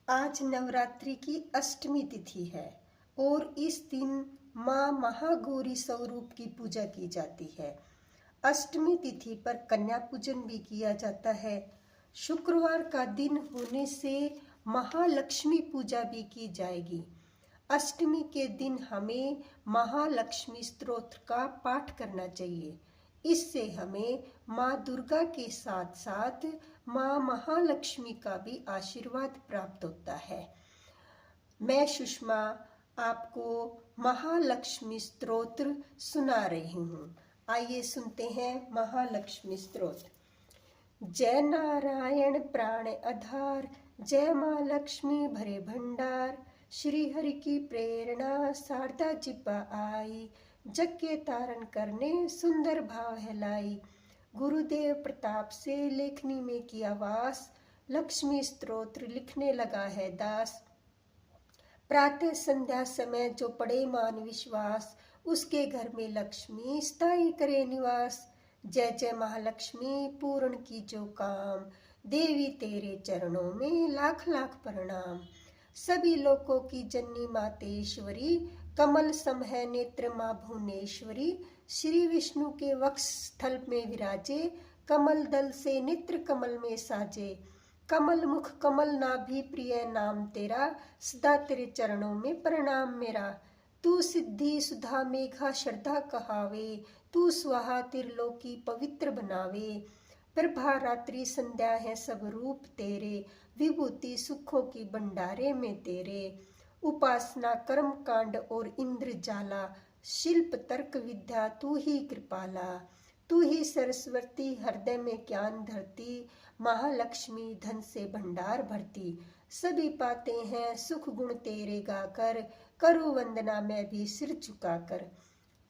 आज नवरात्रि की अष्टमी तिथि है और इस दिन माँ महागौरी स्वरूप की पूजा की जाती है। अष्टमी तिथि पर कन्या पूजन भी किया जाता है। शुक्रवार का दिन होने से महालक्ष्मी पूजा भी की जाएगी। अष्टमी के दिन हमें महालक्ष्मी स्तोत्र का पाठ करना चाहिए। इससे हमें माँ दुर्गा के साथ साथ माँ महालक्ष्मी का भी आशीर्वाद प्राप्त होता है। मैं सुषमा आपको महालक्ष्मी स्तोत्र सुना रही हूँ। आइए सुनते हैं महालक्ष्मी स्तोत्र। जय नारायण प्राण आधार, जय माँ लक्ष्मी भरे भंडार। श्री हरि की प्रेरणा शारदा जिब्बा आई, जग के तारण करने सुंदर भाव है लाई। गुरुदेव प्रताप से लेखनी में किया वास, लक्ष्मी स्तोत्र लिखने लगा है दास। प्रातः संध्या समय जो पड़े मान विश्वास, उसके घर में लक्ष्मी स्थायी करे निवास। जय जय महालक्ष्मी पूर्ण की जो काम, देवी तेरे चरणों में लाख लाख प्रणाम। सभी लोकों की जननी मातेश्वरी, कमल सम है नेत्र माँ भुवनेश्वरी। श्री विष्णु के वक्ष स्थल में विराजे, कमल दल से नेत्र कमल में साजे। कमल मुख कमल नाभि प्रिय नाम तेरा, सदा तेरे चरणों में प्रणाम मेरा। तू सिद्धि सुधा मेघा श्रद्धा कहावे, तू स्वाहा त्रिलोकी पवित्र बनावे। प्रभा रात्रि संध्या है सब रूप तेरे, विभूति सुखों की भंडारे में तेरे। उपासना कर्म कांड और इंद्र जाला, शिल्प तर्क विद्या तू ही कृपाला। तू ही सरस्वती हृदय में ज्ञान धरती, महालक्ष्मी धन से भंडार भरती। सभी पाते हैं सुख गुण तेरे गाकर, करूं वंदना मैं भी सिर झुकाकर।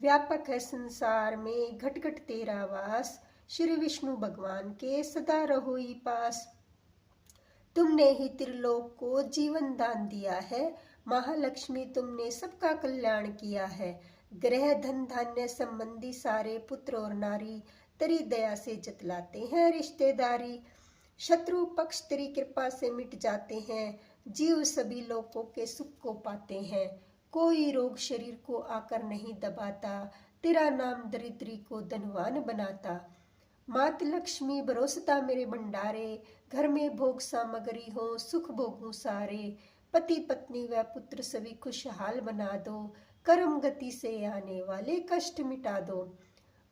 व्यापक है संसार में घट घट तेरा वास, श्री विष्णु भगवान के सदा रहो ही पास। तुमने ही त्रिलोक को जीवन दान दिया है, महालक्ष्मी तुमने सबका कल्याण किया है। ग्रह धन धान्य संबंधी सारे पुत्र और नारी, तेरी दया से जतलाते हैं रिश्तेदारी। शत्रु पक्ष तेरी कृपा से मिट जाते हैं, जीव सभी लोगों के सुख को पाते हैं। कोई रोग शरीर को आकर नहीं दबाता, तेरा नाम दरिद्री को धनवान बनाता। मात लक्ष्मी बरोसता मेरे भंडारे, घर में भोग सामग्री हो सुख भोगूं सारे। पति पत्नी व पुत्र सभी खुशहाल बना दो, कर्म गति से आने वाले कष्ट मिटा दो।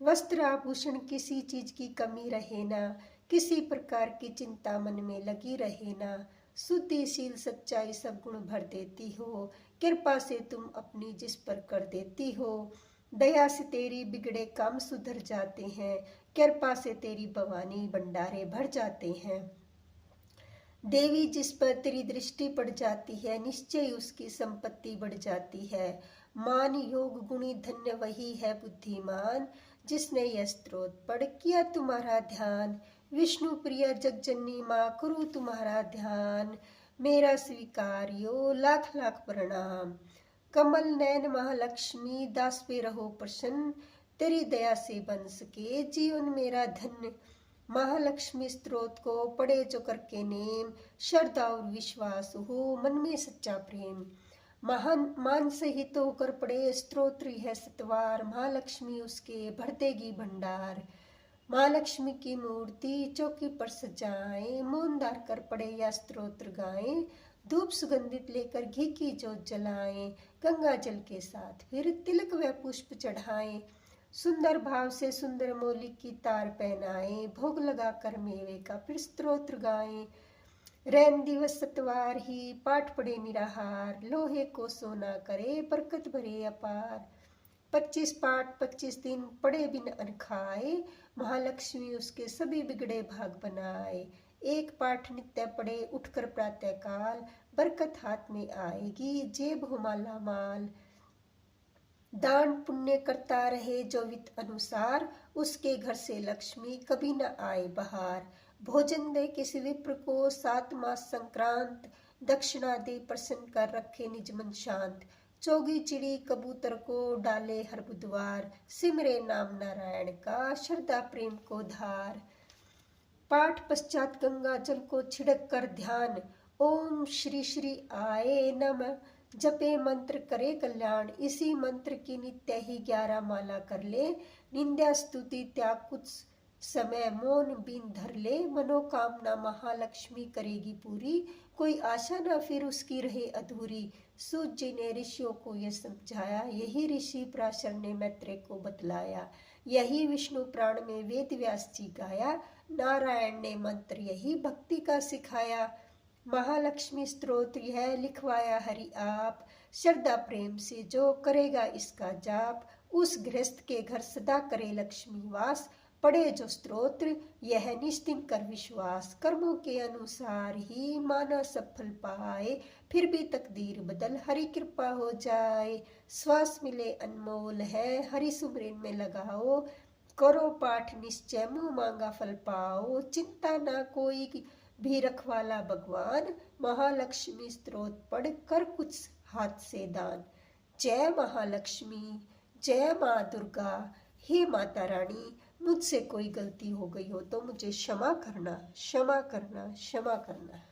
वस्त्र आभूषण किसी चीज की कमी रहे ना, किसी प्रकार की चिंता मन में लगी रहे ना। शुद्धिशील सच्चाई सब गुण भर देती हो, कृपा से तुम अपनी जिस पर कर देती हो। दया से तेरी बिगड़े काम सुधर जाते हैं, कृपा से तेरी भवानी भंडारे भर जाते हैं। देवी जिस पर तेरी दृष्टि पड़ जाती है, निश्चय उसकी संपत्ति बढ़ जाती है। मान योग गुणी धन्य वही है बुद्धिमान, जिसने यह स्तोत्र पढ़ किया तुम्हारा ध्यान। विष्णु प्रिय जगजननी माँ करूँ तुम्हारा ध्यान, मेरा स्वीकार्यो लाख लाख प्रणाम। कमल नयन महालक्ष्मी दास पे रहो प्रसन्न, तेरी दया से बन सके जीवन मेरा धन्य। महालक्ष्मी स्तोत्र को पढ़े जो करके नेम, श्रद्धा और विश्वास हो मन में सच्चा प्रेम। महान मान सहित होकर पढ़े स्तोत्र है सतवार, महालक्ष्मी उसके भर देगी भंडार। महालक्ष्मी की मूर्ति चौकी पर सजाएं, मौन धार कर पढ़े या स्तोत्र गाएं। धूप सुगंधित लेकर घी की जोत जलाएं, गंगा जल के साथ फिर तिलक व पुष्प चढ़ाएं। सुंदर भाव से सुंदर मौलिक की तार पहनाएं, भोग लगाकर मेवे का फिर स्तोत्र गाएं। रैन दिवस सतवार ही पाठ पढ़े निराहार, लोहे को सोना करे बरकत भरे अपार। 25 पाठ 25 दिन पढ़े बिन अन्न खाए, महालक्ष्मी उसके सभी बिगड़े भाग बनाए। एक पाठ नित्य पढ़े उठकर प्रातः काल, बरकत हाथ में आएगी जेब हो माला माल। दान पुण्य करता रहे जो वित्त अनुसार, उसके घर से लक्ष्मी कभी न आए बाहर। भोजन दे किसी विप्र को 7 मास संक्रांत, दक्षिणा दे प्रसन्न कर रखे निज मन शांत। चौगी चिड़ी कबूतर को डाले हर बुधवार, सिमरे नाम नारायण का श्रद्धा प्रेम को धार। पाठ पश्चात गंगा जल को छिड़क कर ध्यान, ओम श्री श्री आए नमः। जपे मंत्र करे कल्याण, इसी मंत्र की नित्य ही 11 माला कर ले। निंदा स्तुति त्याग कुछ समय मौन बिन धर ले। मनोकामना महालक्ष्मी करेगी पूरी, कोई आशा ना फिर उसकी रहे अधूरी। सूत जी ने ऋषियों को यह समझाया, यही ऋषि पराशर ने मैत्रेय को बतलाया। यही विष्णु पुराण में वेद व्यास जी गाया, नारायण ने मंत्र यही भक्ति का सिखाया। महालक्ष्मी स्तोत्र यह लिखवाया हरि आप, श्रद्धा प्रेम से जो करेगा इसका जाप, उस गृहस्थ के घर सदा करे लक्ष्मी वास। पढ़े जो स्तोत्र यह निश्चिन कर विश्वास, कर्मों के अनुसार ही माना सफल पाए। फिर भी तकदीर बदल हरि कृपा हो जाए, श्वास मिले अनमोल है हरि सुमरन में लगाओ। करो पाठ निश्चय मुँह मांगा फल पाओ, चिंता ना कोई भी रखवाला भगवान। महालक्ष्मी स्तोत्र पढ़ कर कुछ हाथ से दान। जय महालक्ष्मी, जय माँ दुर्गा। हे माता रानी, मुझसे कोई गलती हो गई हो तो मुझे क्षमा करना, क्षमा करना, क्षमा करना।